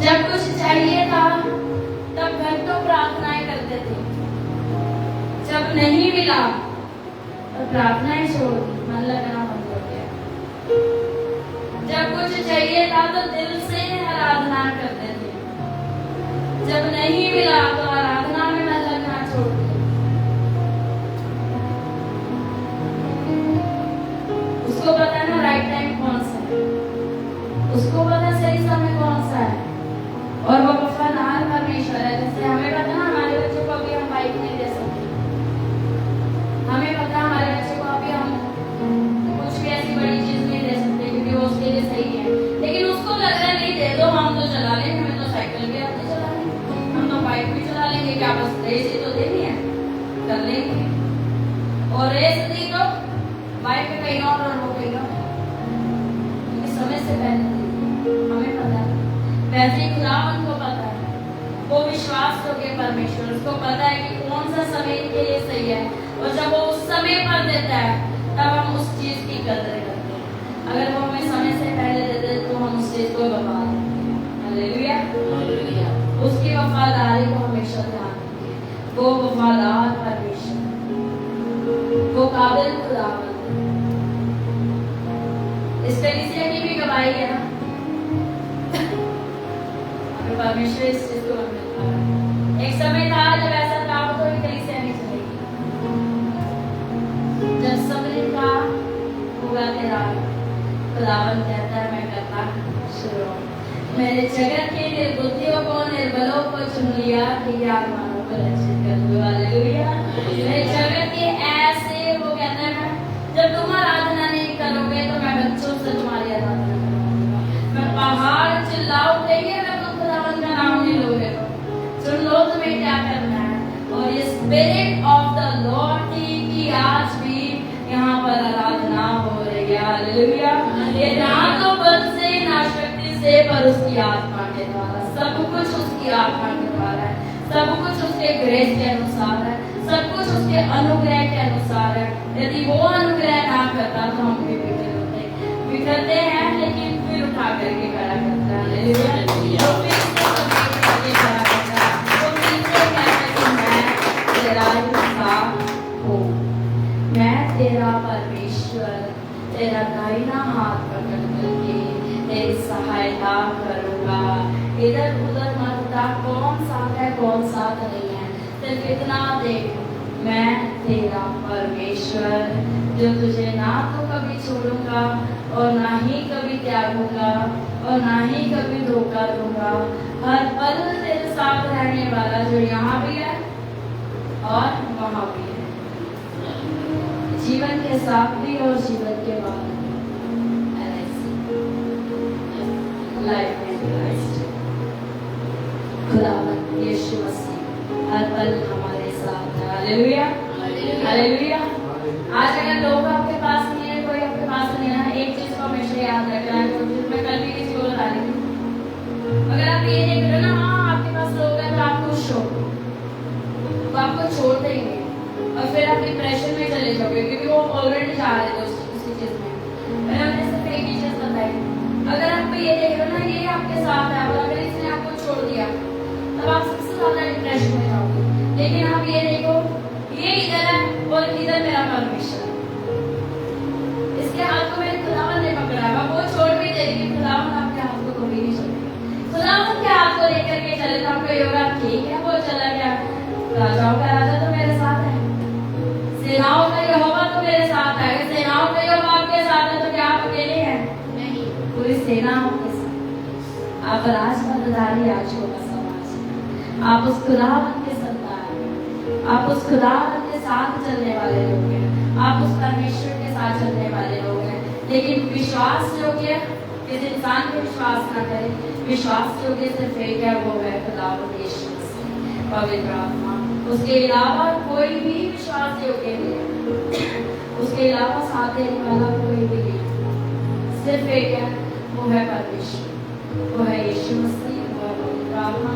जब कुछ चाहिए था तब घंटों प्रार्थनाएं करते थे, जब नहीं मिला तो प्रार्थनाएं छोड़ दी, मन लगना बंद हो गया। जब कुछ चाहिए था तो दिल से आराधना करते थे, जब नहीं मिला तो आराधना में मन लगना छोड़ दिया। उसको पता है ना राइट टाइम कौन सा है, उसको पता सही समय कौन सा है, और वो वफादार परमेश्वर है। जैसे हमें पता ना हमारे बच्चों को अभी हम बाइक नहीं दे सकते, हमें पता है हमारे बच्चे को अभी हम कुछ भी ऐसी बड़ी चीज नहीं दे सकते क्योंकि वो उसके लिए सही है, लेकिन उसको लग रहा है नहीं दे दो, हम तो चला लेंगे, हमें तो साइकिल भी आती चला लेंगे, हम तो बाइक भी चला लेंगे, क्या बस रेस ही तो देनी है, कर लेंगे। और रेस दी तो बाइक पे कहीं और हो गई ना, क्योंकि समय से पहले दी, हमें पता है। वैसे ही खुदावन को पता है, वो विश्वास योग्य परमेश्वर, उसको पता है कि कौन सा समय के लिए सही है, और जब वो उस समय पर देता है तब हम उस चीज की कदर करते हैं। अगर वो हमें समय से पहले दे दे तो हम उस चीज को गवा देंगे। हालेलुया, उसकी वफादारी को हमेशा ध्यान रखें। वो वफादार परमेश्वर, वो काबिल खुदावन। इस कलीसिया की भी गवाही है ना, परमेश्वर इस चीज को मानता है। एक समय था जब ऐसा था तो कलीसिया नहीं चलेगी, जब समय का होगा तेरा, खुदावन कहता है मैं करना शुरू। मैंने जगत के निर्बुद्धियों को, निर्बलों को चुन लिया कि ज्ञानवानों को लज्जित कर दूं। हालेलुया। मैं जगत के ऐसे, वो कहता है जब तुम आराधना नहीं करोगे तो मैं बच्चों से तुम्हारी आराधना करूंगा, मैं पहाड़ चिल्लाऊंगी अगर तुम खुदावन का नाम नहीं लोगे तो। सुन लो तुम्हें क्या करना है। और ये स्पिरिट ऑफ द लॉर्ड की आज भी यहाँ पर आराधना हो रही है। हालेलुया। ये ना तो बल से ना शक्ति से, पर उसकी आत्मा के द्वारा, सब कुछ उसकी आत्मा के द्वारा है, सब कुछ उसके ग्रेस के अनुसार है, सब कुछ उसके अनुग्रह के अनुसार है। यदि वो अनुग्रह ना करता तो हम भी बिखर होते, बिखरते हैं लेकिन फिर उठा करके खड़ा करता है। हालेलुया। तो फिर से समेट करके खड़ा करता है, तो फिर से कहता है कि मैं तेरा हिस्सा हूँ, मैं तेरा परमेश्वर, तेरा दाहिना हाथ पकड़ करके तेरी सहायता करूंगा। इधर उधर मत बता कौन साथ है कौन साथ नहीं है, सिर्फ इतना देख, मैं तेरा परमेश्वर जो तुझे ना तो कभी छोड़ूंगा और ना ही कभी त्यागूंगा और ना ही कभी धोखा दूंगा। हर पल तेरे साथ रहने वाला, जो यहाँ भी है और वहाँ भी है, जीवन के साथ भी और जीवन के बाद लाइफ में खुदावन यीशु मसीह हर पल हमारे साथ है। Hallelujah, hallelujah. आज अगर लोग आपके पास नहीं है, कोई आपके पास नहीं है, एक चीज को हमेशा याद रखना है, तो मैं कल भी किसी को बता रही थी, अगर आप ये देख रहे हो ना, हाँ आपके पास लोग हैं तो आप खुश हो, वो आपको छोड़ देंगे और फिर आप डिप्रेशन में चले जाओगे क्योंकि वो ऑलरेडी जा रहे थे उसी चीज में। मैंने उन्हें सिर्फ एक ही चीज बताई, अगर आप ये देख रहे हो ना ये आपके साथ है, और अगर इसने आपको छोड़ दिया तब आप सबसे ज्यादा डिप्रेशन में जाओगे। लेकिन आप ये देखो, ये इधर है और इधर मेरा परमेश्वर, इसके हाथ को मेरे खुदावन ने पकड़ा है, वो छोड़ भी दे, लेकिन खुदावन आपके हाथ को कभी नहीं छोड़ेगा। खुदावन के हाथ को लेकर के चले तो आपको ये होगा ठीक है, वो चला गया, राजाओं का राजा तो मेरे साथ है, सेनाओं का यहोवा तो मेरे साथ है। अगर सेनाओं का यहोवा आपके साथ है तो क्या आप अकेले हैं? नहीं, पूरी सेना आपके साथ। आप राजपदधारी याजकों का समाज, आप उस खुदावन के संतान, आप उस खुदावन के साथ चलने वाले लोग हैं, आप उस परमेश्वर के साथ चलने वाले लोग हैं। लेकिन विश्वास योग्य किस इंसान पे विश्वास ना करें, विश्वास योग्य सिर्फ एक है, वो है खुदावन यीशु मसीह, पवित्र आत्मा। उसके अलावा कोई भी विश्वास योग्य नहीं है, उसके अलावा साथ देने वाला कोई भी नहीं, सिर्फ एक है, वो है परमेश्वर, वो है यीशु मसीह, वो है पवित्र आत्मा।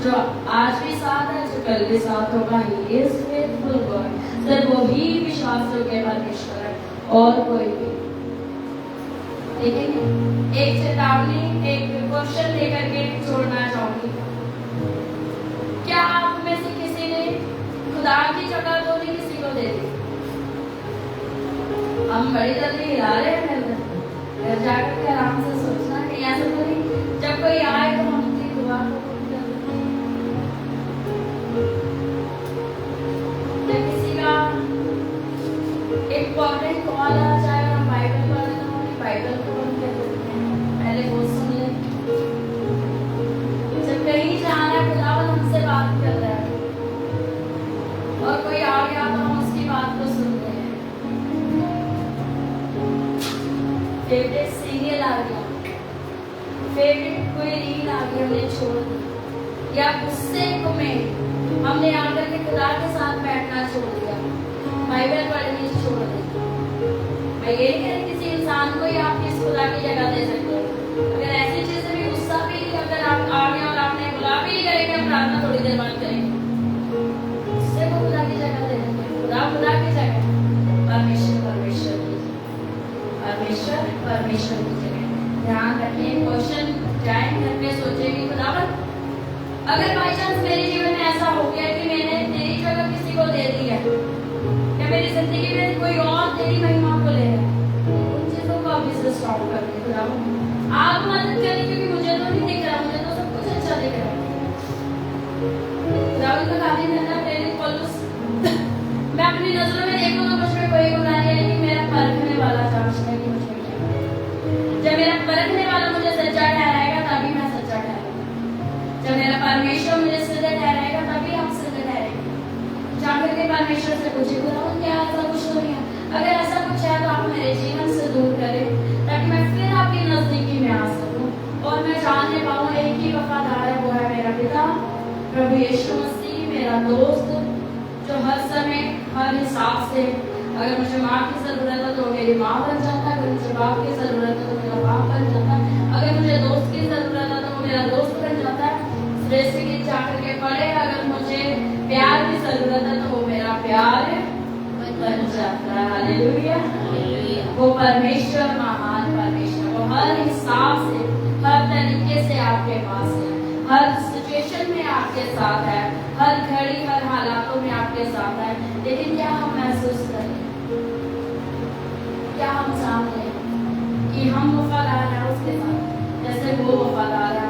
जो आज भी साथ है, जो कल भी साथ होगा। He is faithful God। सिर्फ वही विश्वास योग्य परमेश्वर है और कोई भी। देखेंगे एक चेतावनी, एक क्वेश्चन लेकर के छोड़ना चाहूंगी। क्या आप में से किसी ने खुदा की जगह तो नहीं किसी को दे दी? हम बड़ी जल्दी हिला रहे हैं, घर जाकर के आराम से सोचना कि ऐसा तो नहीं जब कोई आए तो हम उनकी दुआ को कबूल कर लें। या किसी का इम्पोर्टेंट कॉल आ जाए और हम बाइबल पढ़ रहे तो बाइबल को बंद कर देते हैं, पहले वो सुन ले। जब कहीं जाना है, खुदावन हमसे बात कर रहा है और कोई आ गया तो हम उसकी बात को सुनते हैं। फेवरेट सीरियल आ गया, फेवरेट कोई रील आ गई, हमने छोड़ दी, या गुस्से में हमने आकर के खुदा के साथ बैठना छोड़ दिया, बाइबल पढ़नी छोड़ दी। मैं ये नहीं कह रही किसी इंसान को ही आप किस खुदा की जगह दे सकते हो। अगर ऐसी चीजें भी गुस्सा भी अगर आप आ गए और आपने बुला भी नहीं करेंगे, हम प्रार्थना थोड़ी देर बाद करेंगे, उससे वो खुदा की जगह दे देंगे। खुदा खुदा की जगह, परमेश्वर परमेश्वर की जगह, परमेश्वर परमेश्वर की जगह। ध्यान रखिए, क्वेश्चन जाए घर में सोचेगी खुदावन, अगर बाई चांस मेरे जीवन में ऐसा हो गया कि मैंने तेरी जगह किसी को दे दी है, या मेरी जिंदगी में कोई और तेरी महिमा को ले रहा है, उन चीजों को अभी से स्टॉप कर दे खुदावन। आप मदद करें, क्योंकि मुझे तो नहीं दिख रहा, मुझे तो सब कुछ अच्छा दिख रहा है। खुदावन का खाली करना प्रेरित पौलुस, मैं अपनी नजरों में देखूं तो मुझ में कोई गुनाह नहीं है, लेकिन मेरा परखने वाला जांचता है कि मुझ में क्या है। जब मेरा परखने वाला मुझे सच्चा ठहराएगा तभी मैं सच्चा ठहराऊंगा। जब मेरा परमेश्वर मुझे सिद्ध ठहराएगा तभी हम सिद्ध ठहरेंगे। जाकर के परमेश्वर से पूछे खुदावन क्या ऐसा कुछ तो नहीं है, अगर ऐसा कुछ है तो आप मेरे जीवन से दूर करें, ताकि मैं फिर आपकी नजदीकी में आ सकूं और मैं जानने पाऊं एक ही वफादार है, वो है मेरा पिता प्रभु यीशु मसीह, मेरा दोस्त, जो हर समय हर हिसाब से अगर मुझे माँ की जरूरत है तो मेरी माँ बन जाता है, अगर मुझे बाप की जरूरत है तो मेरा बाप बन जाता है, अगर मुझे दोस्त की जरूरत है तो वो मेरा दोस्त बन जाता है। श्रेष्ठ गीत जाकर के पढ़े, अगर मुझे प्यार की जरूरत है तो वो मेरा प्यार बन जाता है। हालेलुया। वो परमेश्वर महान परमेश्वर, वो हर हिसाब से हर तरीके से आपके पास है, हर सिचुएशन में आपके साथ है, हर घड़ी हर हालातों में आपके साथ है। लेकिन क्या हम महसूस करें, क्या हम जानते हैं कि हम वफादार हैं उसके साथ जैसे वो वफादार है